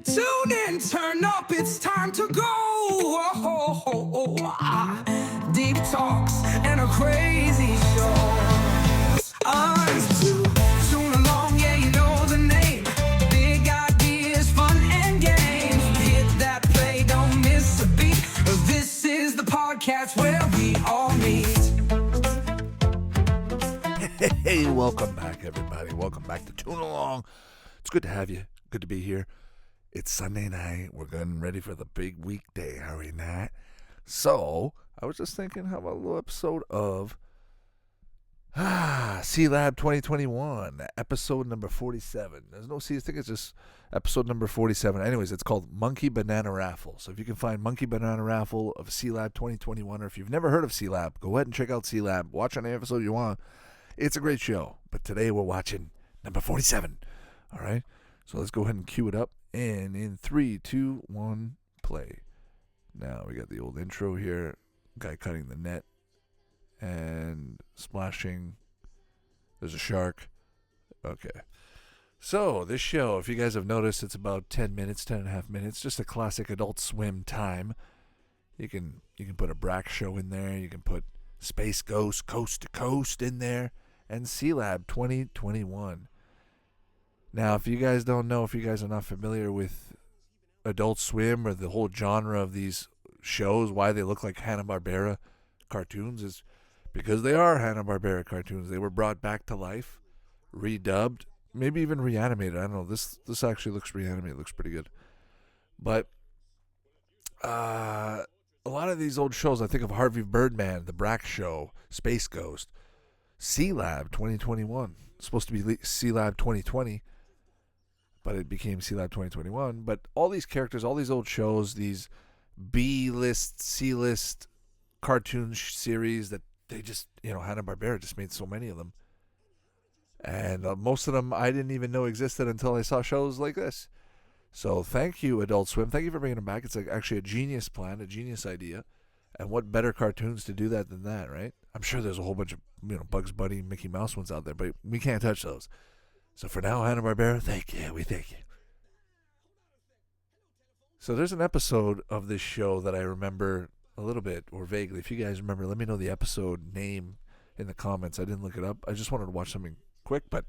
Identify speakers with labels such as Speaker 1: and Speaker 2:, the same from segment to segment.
Speaker 1: Tune in, turn up, it's time to go. Deep talks and a crazy show. It's Toon Along, yeah, you know the name. Big ideas, fun and games. Hit that play, don't miss a beat. This is the podcast where we all meet.
Speaker 2: Hey, welcome back, everybody. Welcome back to Toon Along. It's good to have you. Good to be here. It's Sunday night. We're getting ready for the big weekday, are we not? So, I was just thinking, how about a little episode of Sealab 2021, episode number 47. There's no C, I think it's just episode number 47. Anyways, it's called Monkey Banana Raffle. So if you can find Monkey Banana Raffle of Sealab 2021, or if you've never heard of Sealab, go ahead and check out Sealab. Watch any episode you want. It's a great show. But today we're watching number 47. All right? So let's go ahead and cue it up. And in 3, 2, 1, play. Now we got the old intro here. Guy cutting the net. And splashing. There's a shark. Okay. So this show, if you guys have noticed, it's about 10 minutes, 10 and a half minutes. Just a classic Adult Swim time. You can put a Brack show in there. You can put Space Ghost Coast to Coast in there. And Sealab 2021. Now, if you guys don't know, if you guys are not familiar with Adult Swim or the whole genre of these shows, why they look like Hanna-Barbera cartoons is because they are Hanna-Barbera cartoons. They were brought back to life, redubbed, maybe even reanimated. I don't know. This actually looks reanimated. It looks pretty good. But a lot of these old shows, I think of Harvey Birdman, The Brack Show, Space Ghost, Sealab 2021. It's supposed to be Sealab 2020. But it became Sealab 2021. But all these characters, all these old shows, these B-list, C-list cartoon series that they just, Hanna-Barbera just made so many of them. And most of them I didn't even know existed until I saw shows like this. So thank you, Adult Swim. Thank you for bringing them back. It's actually a genius plan, a genius idea. And what better cartoons to do that than that, right? I'm sure there's a whole bunch of, Bugs Bunny, Mickey Mouse ones out there, but we can't touch those. So for now, Hanna-Barbera, thank you. We thank you. So there's an episode of this show that I remember a little bit or vaguely. If you guys remember, let me know the episode name in the comments. I didn't look it up. I just wanted to watch something quick. But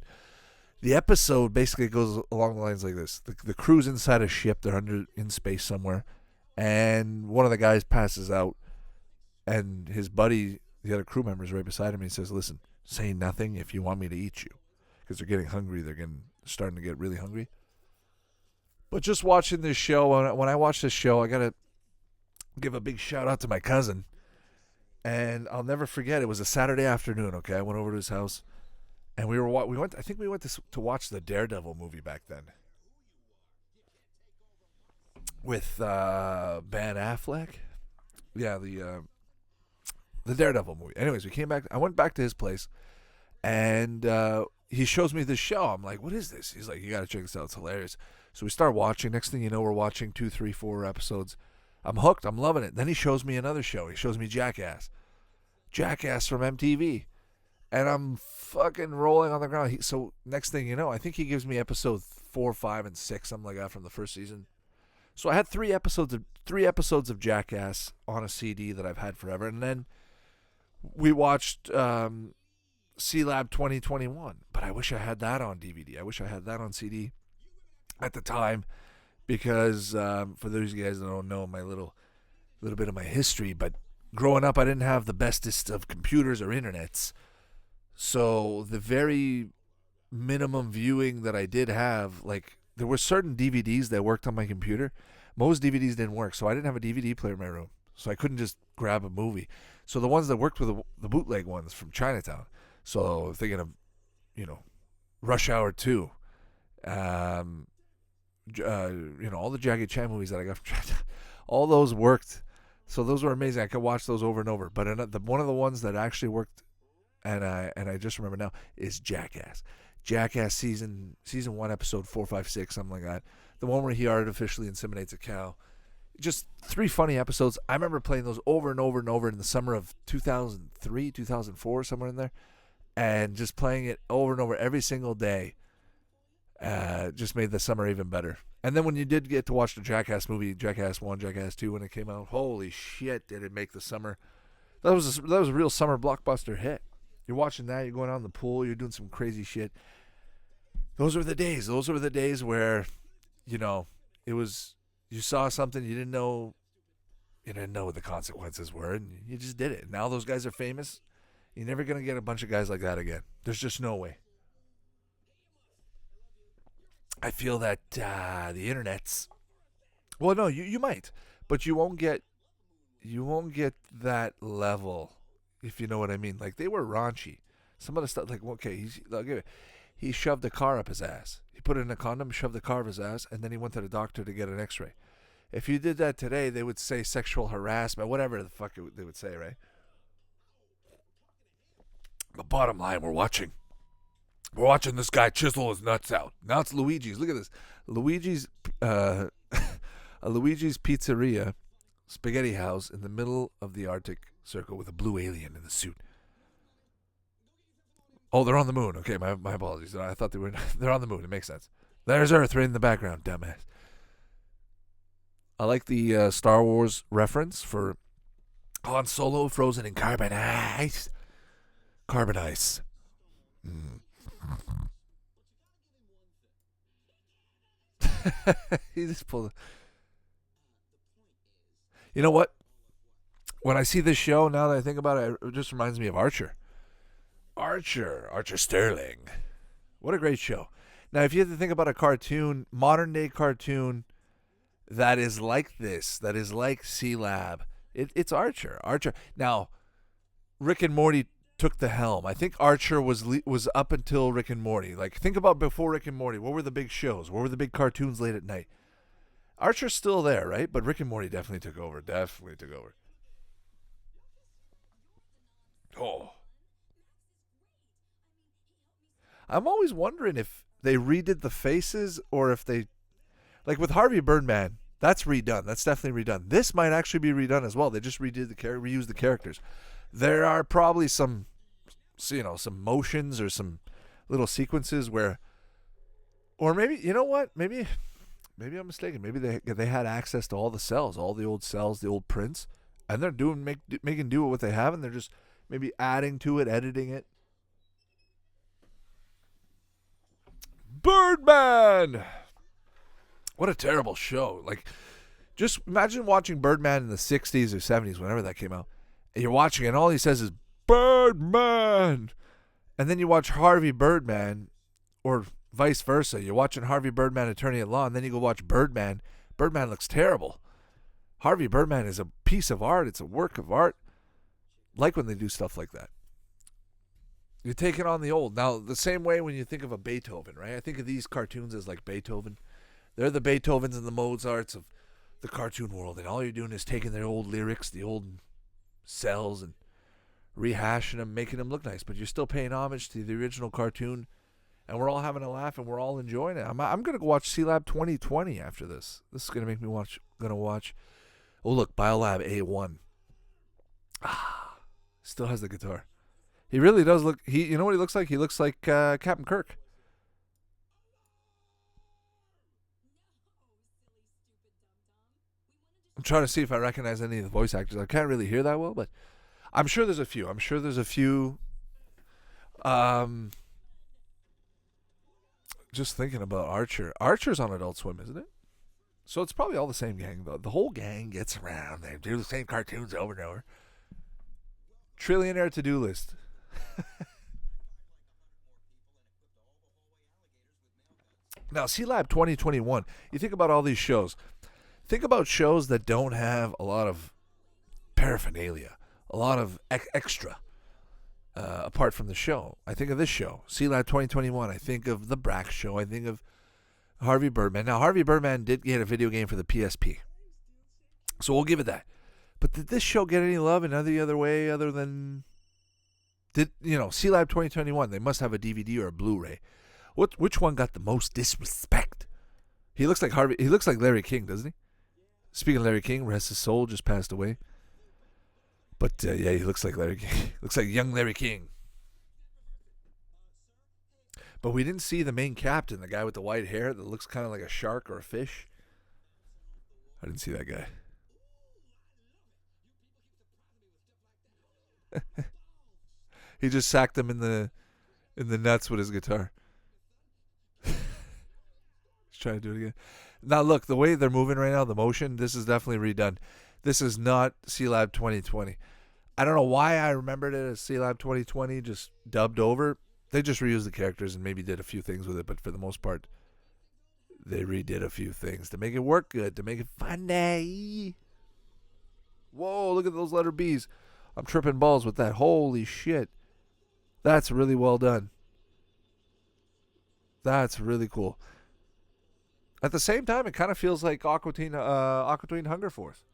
Speaker 2: the episode basically goes along the lines like this. The crew's inside a ship. They're in space somewhere. And one of the guys passes out. And his buddy, the other crew member, is right beside him. And he says, listen, say nothing if you want me to eat you. Because they're getting hungry. They're starting to get really hungry. But just watching this show, when I watch this show, I got to give a big shout out to my cousin. And I'll never forget, it was a Saturday afternoon, okay? I went over to his house. And we went to watch the Daredevil movie back then. With Ben Affleck. Yeah, the Daredevil movie. Anyways, we came back. I went back to his place. And he shows me this show. I'm like, what is this? He's like, you got to check this out. It's hilarious. So we start watching. Next thing you know, we're watching 2, 3, 4 episodes. I'm hooked. I'm loving it. Then he shows me another show. He shows me Jackass. Jackass from MTV. And I'm fucking rolling on the ground. So next thing you know, I think he gives me episode 4, 5, and 6, something like that from the first season. So I had 3 episodes of Jackass on a CD that I've had forever. And then we watched Sealab 2021, but I wish I had that on DVD. I wish I had that on CD at the time, because for those of you guys that don't know my little bit of my history, but growing up I didn't have the bestest of computers or internets, so the very minimum viewing that I did have, like there were certain DVDs that worked on my computer. Most DVDs didn't work, so I didn't have a DVD player in my room, so I couldn't just grab a movie. So the ones that worked were the bootleg ones from Chinatown. So thinking of, Rush Hour 2, all the Jackie Chan movies that I got from Chinatown, all those worked. So those were amazing. I could watch those over and over. But one of the ones that actually worked, and I just remember now, is Jackass. Jackass season 1, episode 4, 5, 6, something like that. The one where he artificially inseminates a cow. Just 3 funny episodes. I remember playing those over and over and over in the summer of 2003, 2004, somewhere in there. And just playing it over and over every single day. just made the summer even better. And then when you did get to watch the Jackass movie, Jackass 1, Jackass 2, when it came out, holy shit, did it make the summer. That was a real summer blockbuster hit. You're watching that, you're going out in the pool, you're doing some crazy shit. Those were the days. Those were the days where, you know, it was, you saw something, you didn't know what the consequences were, and you just did it. Now those guys are famous. You're never going to get a bunch of guys like that again. There's just no way. I feel that the internet's, well, no, you might, but you won't get that level, if you know what I mean. Like, they were raunchy. Some of the stuff, like, okay, he shoved a car up his ass. He put it in a condom, shoved the car up his ass, and then he went to the doctor to get an x-ray. If you did that today, they would say sexual harassment, whatever the fuck they would say, right? But bottom line, we're watching this guy chisel his nuts out. Now it's Luigi's. Look at this. Luigi's a Luigi's Pizzeria spaghetti house in the middle of the Arctic Circle with a blue alien in the suit. Oh, they're on the moon. Okay, my apologies. I thought they're on the moon. It makes sense. There's Earth right in the background, dumbass. I like the Star Wars reference for Han Solo frozen in carbon ice. Carbon ice. He just pulled. You know what? When I see this show, now that I think about it, it just reminds me of Archer. Archer Sterling. What a great show. Now, if you have to think about a cartoon, modern day cartoon that is like this, that is like Sealab, it's Archer. Now, Rick and Morty took the helm. I think Archer was up until Rick and Morty. Like, think about before Rick and Morty. What were the big shows? What were the big cartoons late at night? Archer's still there, right? But Rick and Morty definitely took over. Oh. I'm always wondering if they redid the faces or if they, like with Harvey Birdman, that's redone. That's definitely redone. This might actually be redone as well. They just reused the characters. There are probably some motions or some little sequences where, or maybe, you know what? Maybe I'm mistaken. Maybe they had access to all the cells, all the old cells, the old prints, and they're making do with what they have, and they're just maybe adding to it, editing it. Birdman! What a terrible show. Like, just imagine watching Birdman in the 60s or 70s, whenever that came out. And you're watching it, and all he says is, Birdman! And then you watch Harvey Birdman, or vice versa. You're watching Harvey Birdman, Attorney at Law, and then you go watch Birdman. Birdman looks terrible. Harvey Birdman is a piece of art. It's a work of art. Like when they do stuff like that. You're taking on the old. Now, the same way when you think of a Beethoven, right? I think of these cartoons as like Beethoven. They're the Beethovens and the Mozarts of the cartoon world. And all you're doing is taking their old lyrics, the old cells, and rehashing them, making them look nice. But you're still paying homage to the original cartoon. And we're all having a laugh and we're all enjoying it. I'm going to go watch Sealab 2020 after this. This is going to make me watch. Oh, look, Biolab A1. Still has the guitar. He really does look. You know what he looks like? He looks like Captain Kirk. I'm trying to see if I recognize any of the voice actors. I can't really hear that well, but I'm sure there's a few. Just thinking about Archer. Archer's on Adult Swim, isn't it? So it's probably all the same gang, though. The whole gang gets around. They do the same cartoons over and over. Trillionaire to-do list. Now, Sealab 2021, you think about all these shows. Think about shows that don't have a lot of paraphernalia, a lot of extra, apart from the show. I think of this show, Sealab 2021. I think of The Brack Show. I think of Harvey Birdman. Now, Harvey Birdman did get a video game for the PSP, so we'll give it that. But did this show get any love in any other way other than... Sealab 2021, they must have a DVD or a Blu-ray. Which one got the most disrespect? He looks like Harvey. He looks like Larry King, doesn't he? Speaking of Larry King, rest his soul, just passed away. But yeah, he looks like Larry King. Looks like young Larry King. But we didn't see the main captain, the guy with the white hair that looks kind of like a shark or a fish. I didn't see that guy. He just sacked him in the nuts with his guitar. He's trying to do it again. Now look, the way they're moving right now, the motion, this is definitely redone. This is not Sealab 2020. I don't know why I remembered it as Sealab 2020, just dubbed over. They just reused the characters and maybe did a few things with it, but for the most part, they redid a few things to make it work good, to make it funny. Whoa, look at those letter B's. I'm tripping balls with that. Holy shit. That's really well done. That's really cool. At the same time, it kind of feels like Aqua Teen Hunger Force.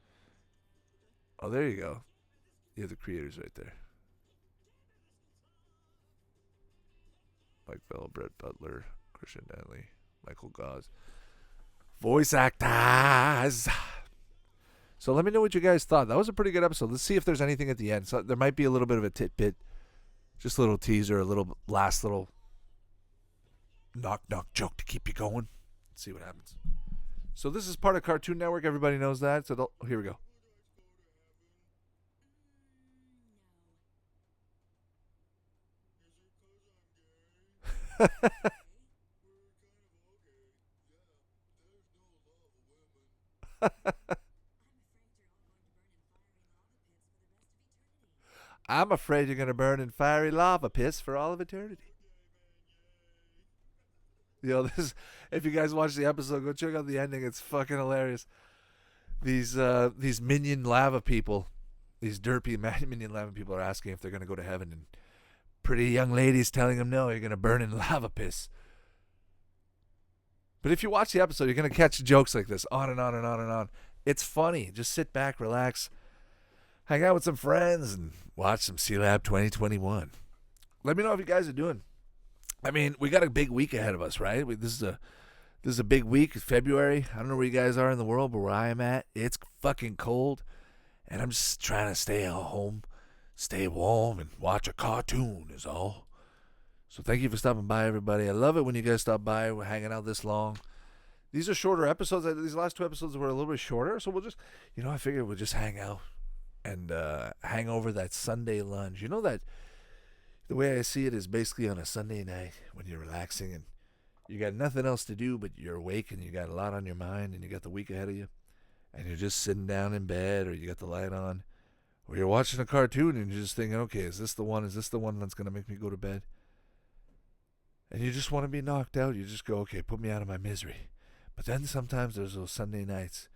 Speaker 2: Oh, there you go. You have the creators right there. Mike Bell, Brett Butler, Christian Danley, Michael Gauze. Voice actors. So let me know what you guys thought. That was a pretty good episode. Let's see if there's anything at the end. So there might be a little bit of a tidbit. Just a little teaser, a little last little knock joke to keep you going. Let's see what happens. So this is part of Cartoon Network. Everybody knows that. So here we go. I'm afraid you're going to burn in fiery lava pits for all of eternity. This, if you guys watch the episode, go check out the ending. It's fucking hilarious. These minion lava people, these derpy minion lava people are asking if they're going to go to heaven, and pretty young ladies telling them no, you're going to burn in lava pits. But if you watch the episode, you're going to catch jokes like this on and on and on and on. It's funny. Just sit back, relax, hang out with some friends, and watch some Sealab 2021. Let me know if you guys are doing. I mean, we got a big week ahead of us, right? This is a big week. It's February. I don't know where you guys are in the world, but where I am at, it's fucking cold. And I'm just trying to stay at home, stay warm, and watch a cartoon is all. So thank you for stopping by, everybody. I love it when you guys stop by. We're hanging out this long. These are shorter episodes. These last two episodes were a little bit shorter, so we'll just, I figured we'll just hang out and hang over that Sunday lunch. You know that the way I see it is basically on a Sunday night when you're relaxing and you got nothing else to do, but you're awake and you got a lot on your mind and you got the week ahead of you, and you're just sitting down in bed, or you got the light on, or you're watching a cartoon and you're just thinking, okay, is this the one that's going to make me go to bed? And you just want to be knocked out. You just go, okay, put me out of my misery. But then sometimes there's those Sunday nights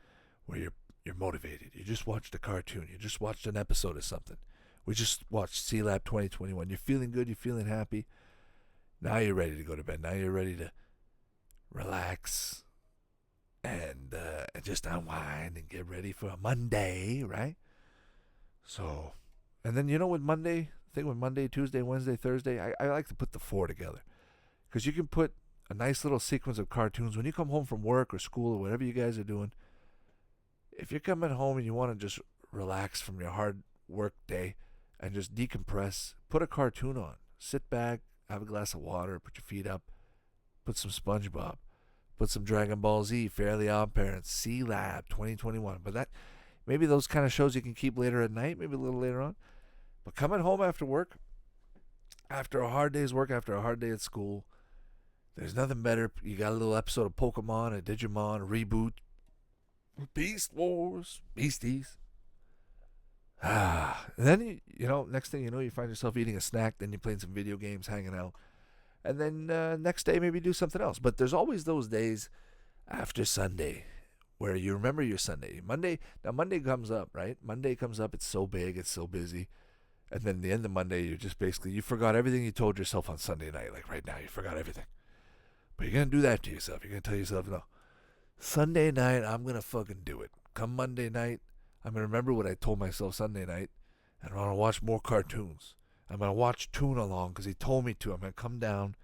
Speaker 2: where you're motivated. You just watched a cartoon. You just watched an episode of something. We just watched Sealab 2021. You're feeling good. You're feeling happy. Now you're ready to go to bed. Now you're ready to relax and just unwind and get ready for a Monday, right? So, and then with Monday, Tuesday, Wednesday, Thursday, I like to put the 4 together. Because you can put a nice little sequence of cartoons when you come home from work or school or whatever you guys are doing. If you're coming home and you want to just relax from your hard work day and just decompress, put a cartoon on. Sit back, have a glass of water, put your feet up, put some SpongeBob, put some Dragon Ball Z, Fairly Odd Parents, Sealab 2021. But maybe those kind of shows you can keep later at night, maybe a little later on. But coming home after work, after a hard day's work, after a hard day at school, there's nothing better. You got a little episode of Pokemon, a Digimon, a reboot, Beast Wars, Beasties. And then, next thing you know, you find yourself eating a snack, then you're playing some video games, hanging out. And then next day, maybe do something else. But there's always those days after Sunday where you remember your Sunday. Monday comes up, right? Monday comes up, it's so big, it's so busy. And then the end of Monday, you're just basically, you forgot everything you told yourself on Sunday night. Like right now, you forgot everything. But you're going to do that to yourself. You're going to tell yourself, no, Sunday night, I'm going to fucking do it. Come Monday night, I'm going to remember what I told myself Sunday night, and I'm going to watch more cartoons. I'm going to watch Toon Along because he told me to. I'm going to come down,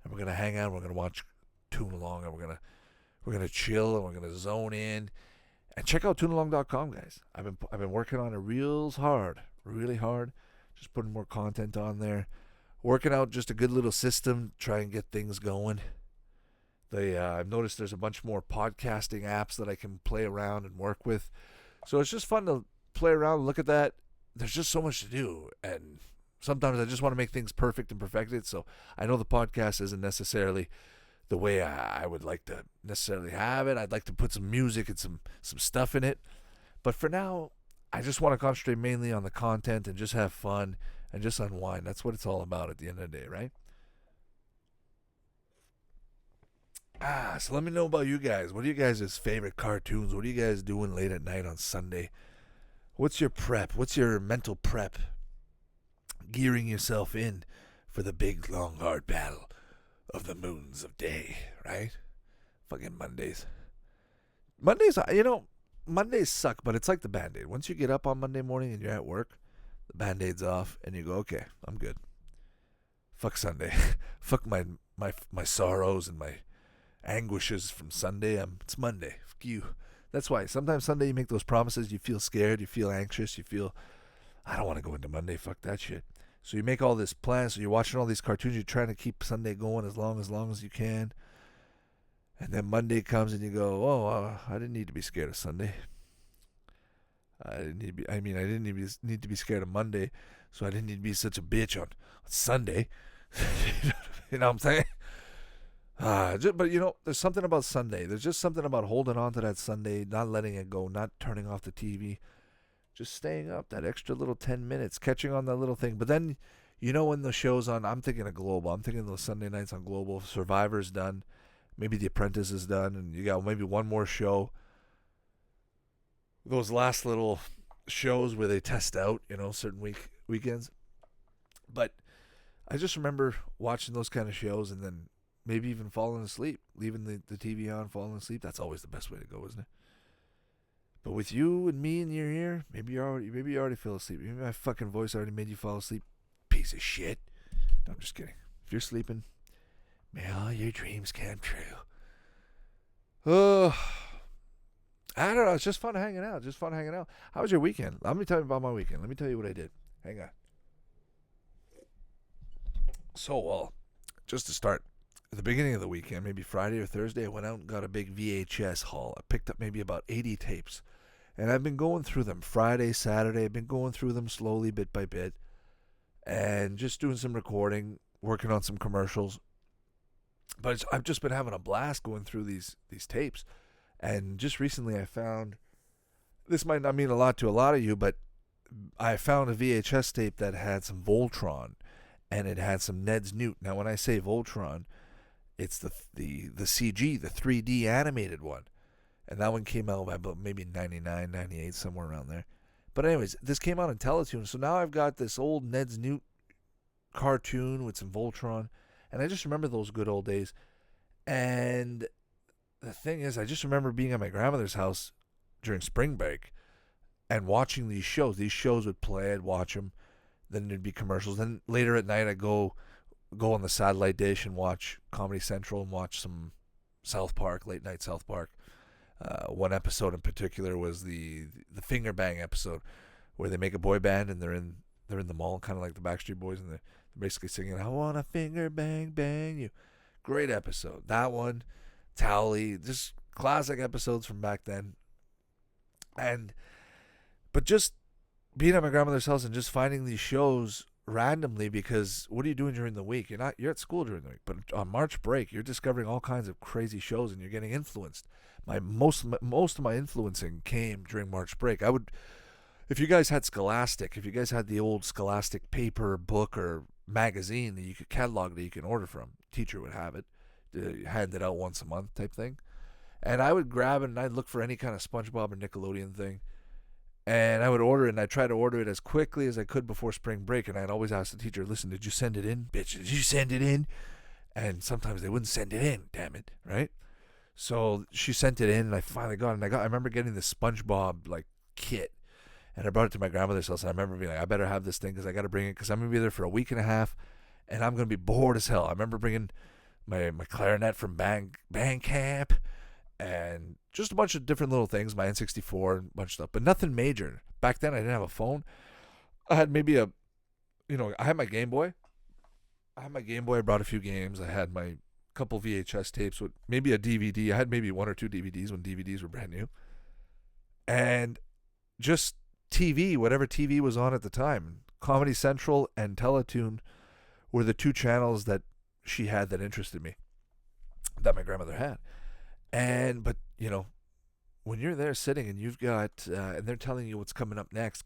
Speaker 2: and we're going to hang out, and we're going to watch Toon Along, and we're going to chill, and we're going to zone in. And check out toonalong.com, guys. I've been working on it really hard, just putting more content on there. working out just a good little system, try and get things going. I've noticed there's a bunch more podcasting apps that I can play around and work with. So it's just fun to play around and look at that. There's just so much to do. And sometimes I just want to make things perfect and perfected. So I know the podcast isn't necessarily the way I would like to necessarily have it. I'd like to put some music and some stuff in it. But for now, I just want to concentrate mainly on the content and just have fun and just unwind. That's what it's all about at the end of the day, right? So let me know about you guys. What are you guys' favorite cartoons? What are you guys doing late at night on Sunday? What's your prep? What's your mental prep? Gearing yourself in for the big, long, hard battle of the moons of day, right? Fucking Mondays. Mondays suck, but it's like the Band-Aid. Once you get up on Monday morning and you're at work, the Band-Aid's off, and you go, okay, I'm good. Fuck Sunday. Fuck my sorrows and my anguishes from Sunday. It's Monday. Fuck you. That's why sometimes Sunday you make those promises, you feel scared, you feel anxious, you feel, I don't want to go into Monday, fuck that shit. So you make all this plans, so you're watching all these cartoons, you're trying to keep Sunday going as long as you can. And then Monday comes and you go, I didn't need to be scared of Sunday. I didn't need to be scared of Monday, so I didn't need to be such a bitch on Sunday. You know what I'm saying? But there's something about Sunday. There's just something about holding on to that Sunday, not letting it go, not turning off the TV, just staying up that extra little 10 minutes, catching on that little thing. But then, when the show's on, I'm thinking of Global. I'm thinking of those Sunday nights on Global. Survivor's done. Maybe The Apprentice is done, and you got maybe one more show. Those last little shows where they test out, certain weekends. But I just remember watching those kind of shows and then maybe even falling asleep, leaving the TV on, falling asleep. That's always the best way to go, isn't it? But with you and me in your ear, maybe you already fell asleep. Maybe my fucking voice already made you fall asleep. Piece of shit. No, I'm just kidding. If you're sleeping, may all your dreams come true. I don't know. It's just fun hanging out. How was your weekend? Let me tell you about my weekend. Let me tell you what I did. Hang on. So, just to start, at the beginning of the weekend, maybe Friday or Thursday, I went out and got a big VHS haul. I picked up maybe about 80 tapes. And I've been going through them Friday, Saturday. I've been going through them slowly, bit by bit. And just doing some recording, working on some commercials. But I've just been having a blast going through these tapes. And just recently I found, this might not mean a lot to a lot of you, but I found a VHS tape that had some Voltron. And it had some Ned's Newt. Now when I say Voltron, it's the CG, the 3D animated one. And that one came out about maybe 99, 98, somewhere around there. But anyways, this came out in Teletoon. So now I've got this old Ned's Newt cartoon with some Voltron. And I just remember those good old days. And the thing is, I just remember being at my grandmother's house during spring break and watching these shows. These shows would play, I'd watch them. Then there'd be commercials. Then later at night I'd go on the satellite dish and watch Comedy Central and watch some South Park, late night South Park. One episode in particular was the Finger Bang episode where they make a boy band and they're in the mall, kind of like the Backstreet Boys, and they're basically singing, I want a finger bang bang you. Great episode. That one, Towley, just classic episodes from back then. But just being at my grandmother's house and just finding these shows randomly, because what are you doing during the week? You're at school during the week, but on March break, you're discovering all kinds of crazy shows and you're getting influenced. Most of my influencing came during March break. If you guys had Scholastic, if you guys had the old Scholastic paper, book, or magazine that you could catalog that you can order from, teacher would have it, hand it out once a month type thing. And I would grab it and I'd look for any kind of SpongeBob or Nickelodeon thing. And I would order it, and I'd try to order it as quickly as I could before spring break. And I'd always ask the teacher, listen, did you send it in? Bitch, did you send it in? And sometimes they wouldn't send it in, damn it, right? So she sent it in, and I finally got it. And I remember getting this SpongeBob, kit. And I brought it to my grandmother's house. And I remember being like, I better have this thing because I got to bring it because I'm going to be there for a week and a half. And I'm going to be bored as hell. I remember bringing my clarinet from band camp. And just a bunch of different little things, my N64 and a bunch of stuff, but nothing major. Back then, I didn't have a phone. I had maybe I had my Game Boy, I had my Game Boy. I brought a few games. I had my couple VHS tapes with maybe a DVD. I had maybe 1 or 2 DVDs when DVDs were brand new. And just TV, whatever TV was on at the time. Comedy Central and Teletoon were the 2 channels that she had that interested me, that my grandmother had. But, you know, when you're there sitting and you've got, and they're telling you what's coming up next,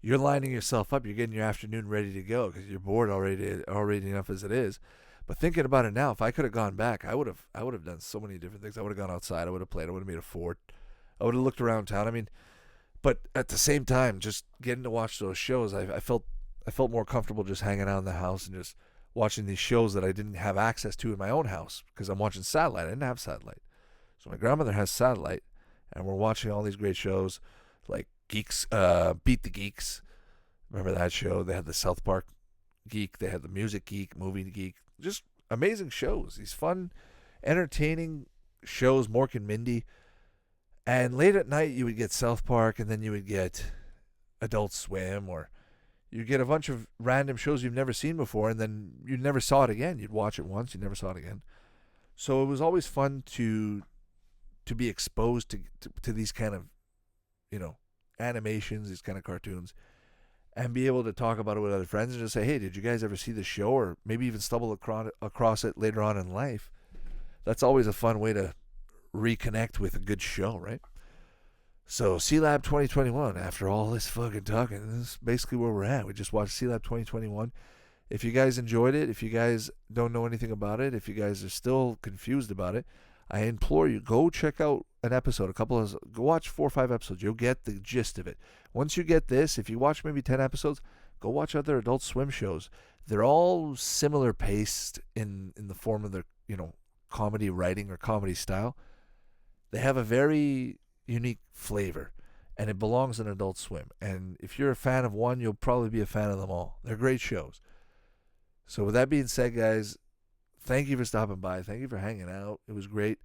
Speaker 2: you're lining yourself up. You're getting your afternoon ready to go because you're bored already enough as it is. But thinking about it now, if I could have gone back, I would have done so many different things. I would have gone outside. I would have played. I would have made a fort. I would have looked around town. I mean, but at the same time, just getting to watch those shows, I felt more comfortable just hanging out in the house and just watching these shows that I didn't have access to in my own house because I'm watching satellite. I didn't have satellite. So my grandmother has satellite, and we're watching all these great shows like Geeks, Beat the Geeks. Remember that show? They had the South Park Geek. They had the Music Geek, Movie Geek. Just amazing shows. These fun, entertaining shows, Mork and Mindy. And late at night, you would get South Park, and then you would get Adult Swim, or you get a bunch of random shows you've never seen before, and then you never saw it again. You'd watch it once, you never saw it again. So it was always fun to be exposed to these kind of, you know, animations, these kind of cartoons, and be able to talk about it with other friends and just say, hey, did you guys ever see this show? Or maybe even stumble across it later on in life. That's always a fun way to reconnect with a good show, right? So Sealab 2021, after all this fucking talking, this is basically where we're at. We just watched Sealab 2021. If you guys enjoyed it, if you guys don't know anything about it, if you guys are still confused about it, I implore you, go check out an episode, go watch 4 or 5 episodes. You'll get the gist of it. Once you get this, if you watch maybe 10 episodes, go watch other Adult Swim shows. They're all similar paced in the form of their, you know, comedy writing or comedy style. They have a very unique flavor, and it belongs in Adult Swim. And if you're a fan of one, you'll probably be a fan of them all. They're great shows. So with that being said, guys, thank you for stopping by. Thank you for hanging out. It was great.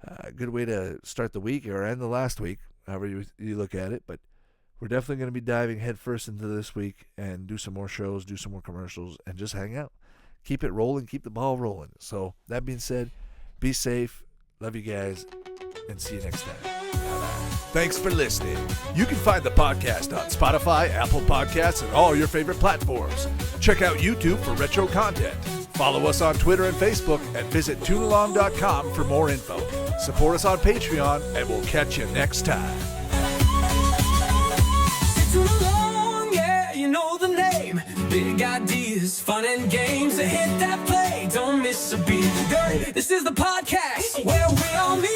Speaker 2: A good way to start the week or end the last week, however you look at it. But we're definitely going to be diving headfirst into this week and do some more shows, do some more commercials, and just hang out. Keep it rolling. Keep the ball rolling. So that being said, be safe. Love you guys, and see you next time. Thanks for listening. You can find the podcast on Spotify, Apple Podcasts, and all your favorite platforms. Check out YouTube for retro content. Follow us on Twitter and Facebook, and visit toonalong.com for more info. Support us on Patreon, and we'll catch you next time.
Speaker 1: Toon Along, yeah, you know the name. Big ideas, fun and games. So hit that play, don't miss a beat. This is the podcast where we all meet.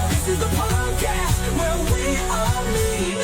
Speaker 1: This is the podcast where we all meet.